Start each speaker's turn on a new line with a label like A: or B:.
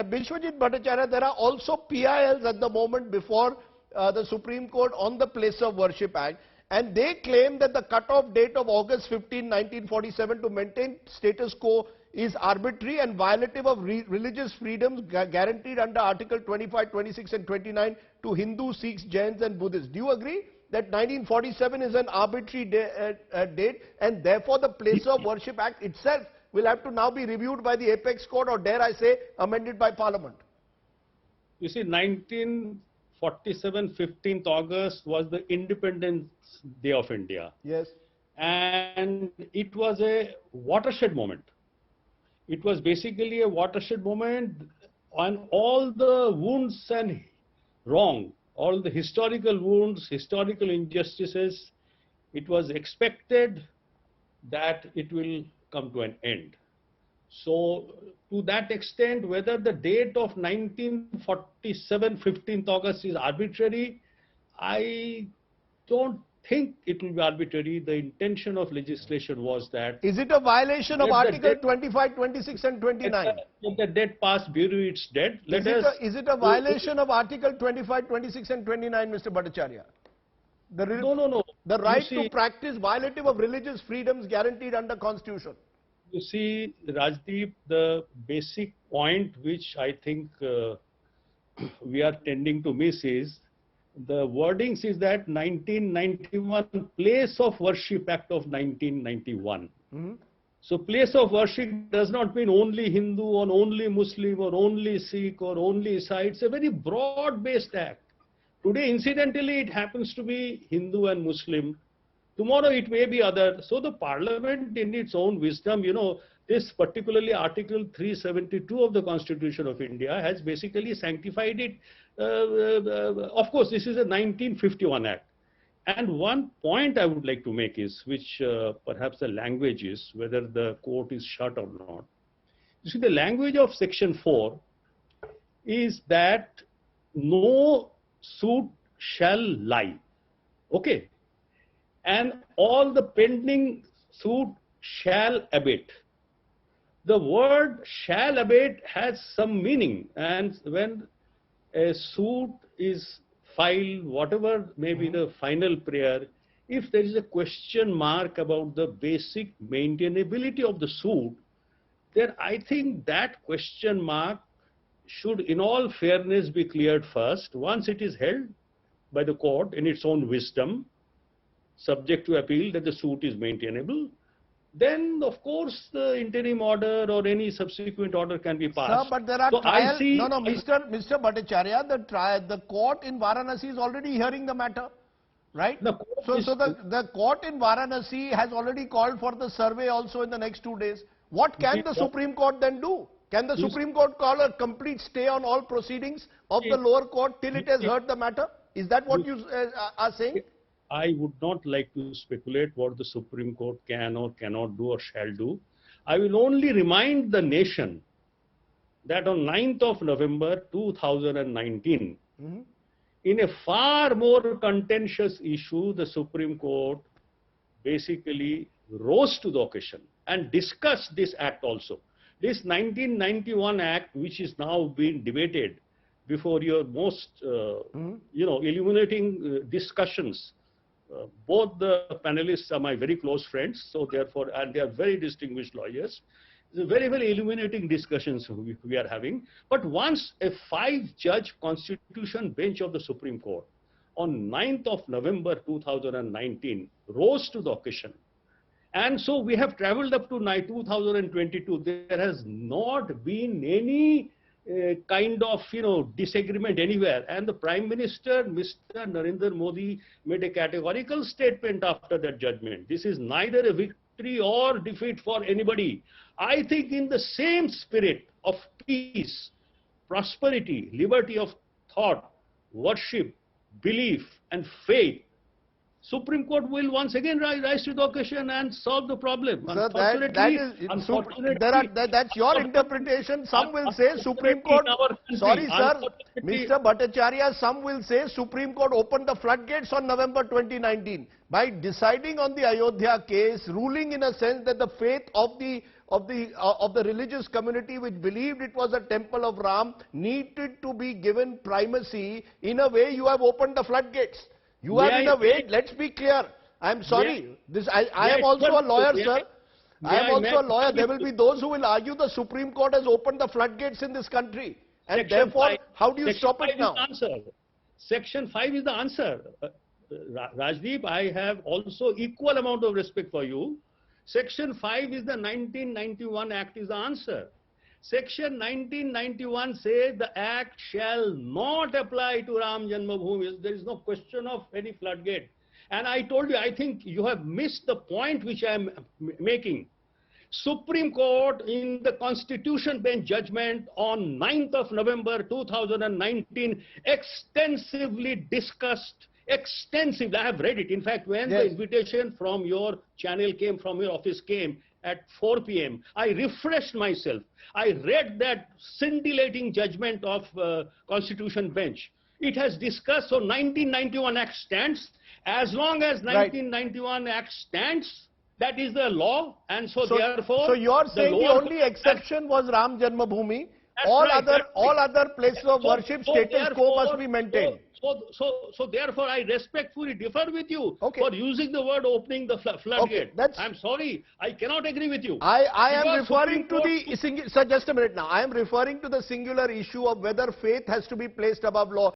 A: Vishwajit Bhattacharya, there are also PILs at the moment before the Supreme Court on the Place of Worship Act, and they claim that the cut-off date of August 15, 1947 to maintain status quo is arbitrary and violative of religious freedoms guaranteed under Article 25, 26 and 29 to Hindus, Sikhs, Jains and Buddhists. Do you agree that 1947 is an arbitrary date, and therefore the Place of Worship Act itself will have to now be reviewed by the Apex Court, or dare I say amended by Parliament?
B: You see, 1947, 15th August was the Independence Day of India.
A: Yes.
B: And it was a watershed moment. It was basically a watershed moment on all the wounds and wrong, all the historical wounds, historical injustices. It was expected that it will come to an end. So to that extent, whether the date of 1947, 15th August is arbitrary, I don't think it will be arbitrary. The intention of legislation was that...
A: Is it a violation of Article 25, 26 and 29?
B: Let the dead past bury its dead.
A: Is it a violation of Article 25, 26 and 29, Mr. Bhattacharya?
B: No.
A: The right to practice violative of religious freedoms guaranteed under Constitution.
B: You see, Rajdeep, the basic point which I think we are tending to miss is the wordings is that 1991 Place of Worship Act of 1991. So place of worship does not mean only Hindu or only Muslim or only Sikh or only Isai. It's a very broad-based act. Today, incidentally, it happens to be Hindu and Muslim. Tomorrow it may be other. So the Parliament in its own wisdom, you know, this particularly Article 372 of the Constitution of India has basically sanctified it. Of course, this is a 1951 Act. And one point I would like to make is, which perhaps the language is, whether the court is shut or not. You see, the language of Section 4 is that no suit shall lie. Okay. And all the pending suit shall abate. The word shall abate has some meaning, and when a suit is filed, whatever may be the final prayer, if there is a question mark about the basic maintainability of the suit, then I think that question mark should in all fairness be cleared first. Once it is held by the court in its own wisdom, subject to appeal, that the suit is maintainable, then of course the interim order or any subsequent order can be passed.
A: Sir, but there are trials. Mr. Bhattacharya, the court in Varanasi is already hearing the matter, right? The court in Varanasi has already called for the survey also in the next 2 days. What can the Supreme Court then do? Can the Supreme Court call a complete stay on all proceedings of the lower court till it has heard the matter? Is that what you are saying?
B: I would not like to speculate what the Supreme Court can or cannot do or shall do. I will only remind the nation that on 9th of November 2019, in a far more contentious issue, the Supreme Court basically rose to the occasion and discussed this act also. This 1991 Act, which is now being debated before your most, illuminating discussions. Both the panelists are my very close friends, so therefore, and they are very distinguished lawyers. It's a very, very illuminating discussions we are having. But once a 5-judge constitution bench of the Supreme Court on 9th of November 2019 rose to the occasion, and so we have traveled up to 2022, there has not been any kind of disagreement anywhere, and the Prime Minister, Mr. Narendra Modi, made a categorical statement after that judgment. This is neither a victory or defeat for anybody. I think in the same spirit of peace, prosperity, liberty of thought, worship, belief and faith, Supreme Court will once again rise to the occasion and solve the problem.
A: Sir, that's your interpretation. Some will say Supreme Court, sorry sir, Mr. Bhattacharya, some will say Supreme Court opened the floodgates on November 2019 by deciding on the Ayodhya case, ruling in a sense that the faith of the of the religious community which believed it was a temple of Ram needed to be given primacy. In a way, you have opened the floodgates. You have, in a way, let's be clear. I'm sorry. I am also a lawyer, sir. I am also a lawyer. There will be those who will argue the Supreme Court has opened the floodgates in this country. And therefore, how do you stop it now?
B: Section 5 is the answer. Rajdeep, I have also equal amount of respect for you. Section 5 is the 1991 Act is the answer. Section 1991 says the Act shall not apply to Ram Janmabhoomi. There is no question of any floodgate. And I told you, I think you have missed the point which I am making. Supreme Court in the Constitution Bench judgment on 9th of November 2019 extensively discussed, I have read it. In fact, when the invitation from your channel came, from your office came at 4 p.m., I refreshed myself. I read that scintillating judgment of Constitution Bench. It has discussed, so 1991 Act stands. As long as 1991 Act stands, that is the law, and so therefore...
A: So you are saying the only exception was Ram Janmabhoomi. All other places of worship, status quo must be maintained.
B: So therefore, I respectfully differ with you for using the word opening the floodgate. I'm sorry, I cannot agree with you.
A: I am referring to the... Sir, just a minute now. I am referring to the singular issue of whether faith has to be placed above law.